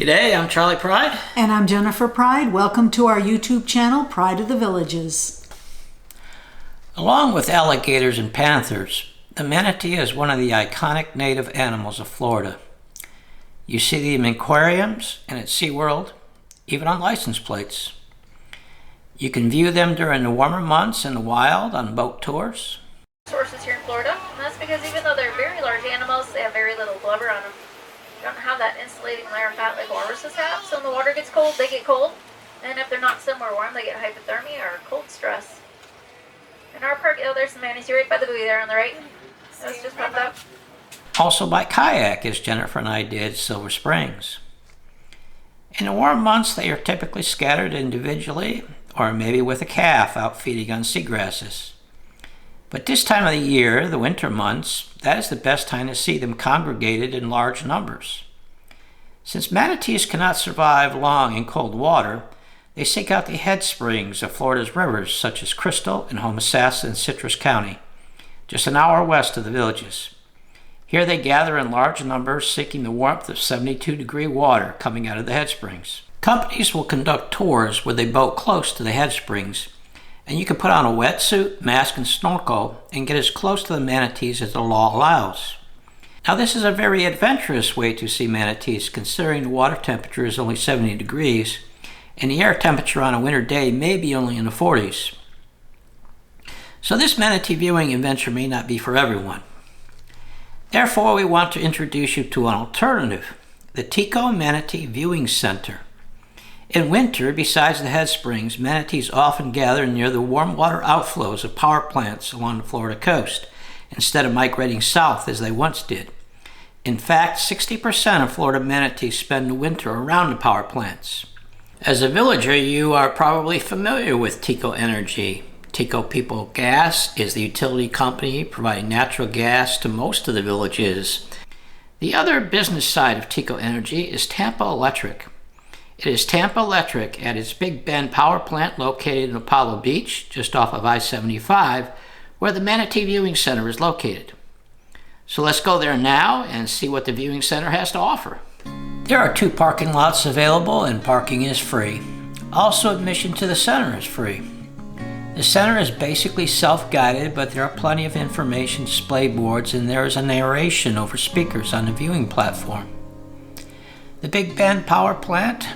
G'day, I'm Charlie Pryde. And I'm Jennifer Pryde. Welcome to our YouTube channel, Pride of the Villages. Along with alligators and panthers, the manatee is one of the iconic native animals of Florida. You see them in aquariums and at SeaWorld, even on license plates. You can view them during the warmer months in the wild on boat tours. Sources here in Florida, and that's because even though they're very large animals, they have very little blubber on them. They don't have that insulating layer of fat like walruses have, so when the water gets cold, they get cold, and if they're not somewhere warm, they get hypothermia or cold stress. In our park, there's some manatees right by the buoy there on the right. Those just popped up. Also by kayak, as Jennifer and I did, Silver Springs. In the warm months, they are typically scattered individually, or maybe with a calf out feeding on seagrasses. But this time of the year, the winter months, that is the best time to see them congregated in large numbers. Since manatees cannot survive long in cold water, they seek out the headsprings of Florida's rivers such as Crystal and Homosassa in Citrus County, just an hour west of the villages. Here they gather in large numbers seeking the warmth of 72-degree water coming out of the headsprings. Companies will conduct tours where they boat close to the headsprings, and you can put on a wetsuit, mask, and snorkel and get as close to the manatees as the law allows. Now this is a very adventurous way to see manatees considering the water temperature is only 70 degrees and the air temperature on a winter day may be only in the 40s. So this manatee viewing adventure may not be for everyone. Therefore, we want to introduce you to an alternative, the TECO Manatee Viewing Center. In winter, besides the headsprings, manatees often gather near the warm water outflows of power plants along the Florida coast, instead of migrating south as they once did. In fact, 60% of Florida manatees spend the winter around the power plants. As a villager, you are probably familiar with TECO Energy. TECO People Gas is the utility company providing natural gas to most of the villages. The other business side of TECO Energy is Tampa Electric. It is Tampa Electric at its Big Bend power plant located in Apollo Beach, just off of I-75, where the Manatee Viewing Center is located. So let's go there now and see what the viewing center has to offer. There are 2 parking lots available and parking is free. Also, admission to the center is free. The center is basically self-guided, but there are plenty of information display boards and there is a narration over speakers on the viewing platform. The Big Bend power plant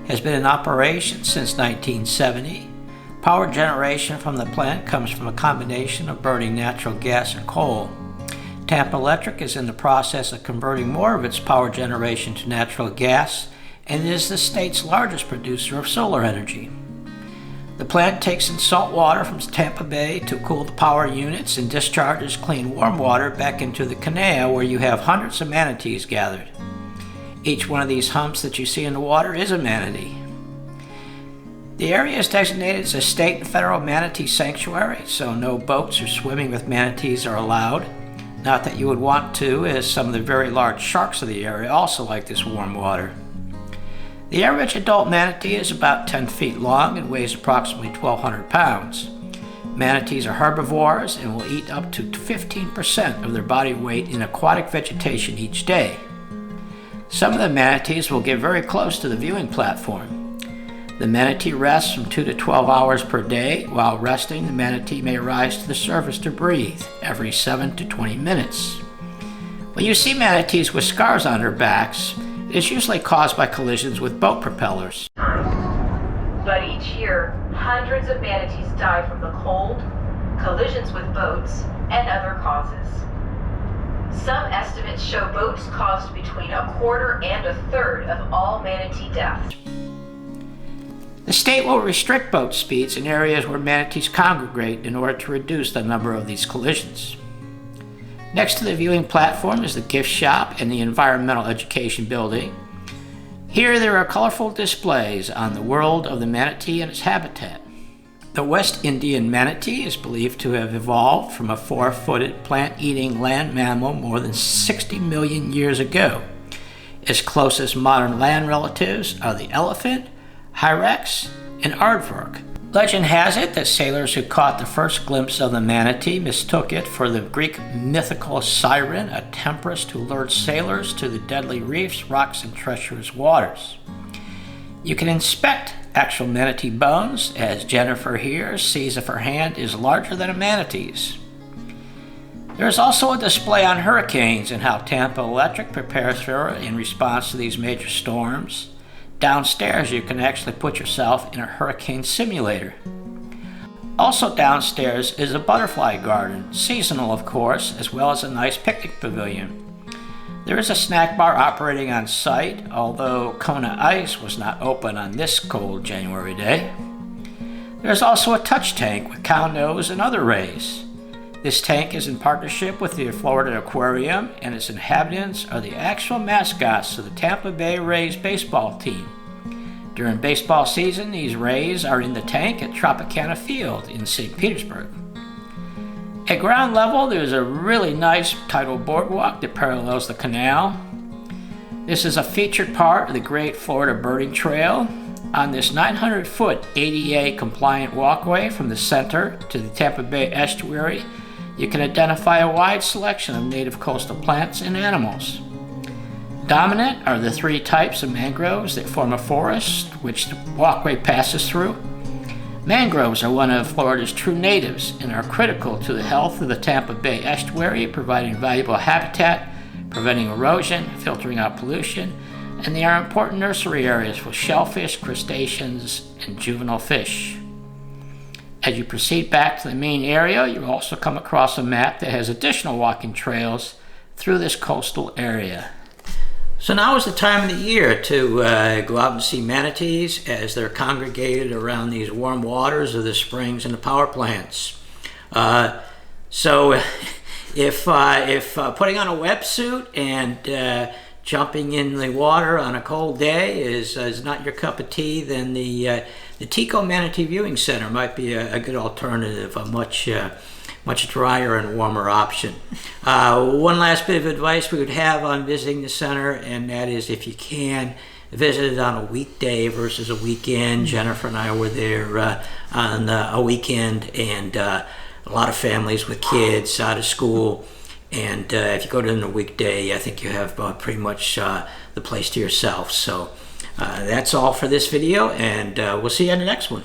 has been in operation since 1970. Power generation from the plant comes from a combination of burning natural gas and coal. Tampa Electric is in the process of converting more of its power generation to natural gas and is the state's largest producer of solar energy. The plant takes in salt water from Tampa Bay to cool the power units and discharges clean warm water back into the canal where you have hundreds of manatees gathered. Each one of these humps that you see in the water is a manatee. The area is designated as a state and federal manatee sanctuary, so no boats or swimming with manatees are allowed. Not that you would want to, as some of the very large sharks of the area also like this warm water. The average adult manatee is about 10 feet long and weighs approximately 1,200 pounds. Manatees are herbivores and will eat up to 15% of their body weight in aquatic vegetation each day. Some of the manatees will get very close to the viewing platform. The manatee rests from 2 to 12 hours per day. While resting, the manatee may rise to the surface to breathe every 7 to 20 minutes. When you see manatees with scars on their backs, it is usually caused by collisions with boat propellers. But each year, hundreds of manatees die from the cold, collisions with boats, and other causes. Some estimates show boats caused between a quarter and a third of all manatee deaths. The state will restrict boat speeds in areas where manatees congregate in order to reduce the number of these collisions. Next to the viewing platform is the gift shop and the environmental education building. Here there are colorful displays on the world of the manatee and its habitat. The West Indian manatee is believed to have evolved from a 4-footed plant-eating land mammal more than 60 million years ago. Its closest modern land relatives are the elephant, hyrax, and aardvark. Legend has it that sailors who caught the first glimpse of the manatee mistook it for the Greek mythical siren, a tempest who lured sailors to the deadly reefs, rocks, and treacherous waters. You can inspect actual manatee bones, as Jennifer here sees if her hand is larger than a manatee's. There is also a display on hurricanes and how Tampa Electric prepares for it in response to these major storms. Downstairs, you can actually put yourself in a hurricane simulator. Also downstairs is a butterfly garden, seasonal of course, as well as a nice picnic pavilion. There is a snack bar operating on site, although Kona Ice was not open on this cold January day. There is also a touch tank with cow nose and other rays. This tank is in partnership with the Florida Aquarium, and its inhabitants are the actual mascots of the Tampa Bay Rays baseball team. During baseball season, these Rays are in the tank at Tropicana Field in St. Petersburg. At ground level, there's a really nice tidal boardwalk that parallels the canal. This is a featured part of the Great Florida Birding Trail. On this 900-foot ADA-compliant walkway from the center to the Tampa Bay estuary, you can identify a wide selection of native coastal plants and animals. Dominant are the three types of mangroves that form a forest, which the walkway passes through. Mangroves are one of Florida's true natives and are critical to the health of the Tampa Bay estuary, providing valuable habitat, preventing erosion, filtering out pollution, and they are important nursery areas for shellfish, crustaceans, and juvenile fish. As you proceed back to the main area, you will also come across a map that has additional walking trails through this coastal area. So now is the time of the year to go out and see manatees as they're congregated around these warm waters of the springs and the power plants. So if putting on a wetsuit and jumping in the water on a cold day is not your cup of tea, then the TECO Manatee Viewing Center might be a good alternative, a much drier and warmer option. One last bit of advice we would have on visiting the center, and that is if you can, visit it on a weekday versus a weekend. Jennifer and I were there on a weekend, and a lot of families with kids out of school. And if you go to a weekday, I think you have pretty much the place to yourself. So that's all for this video, and we'll see you in the next one.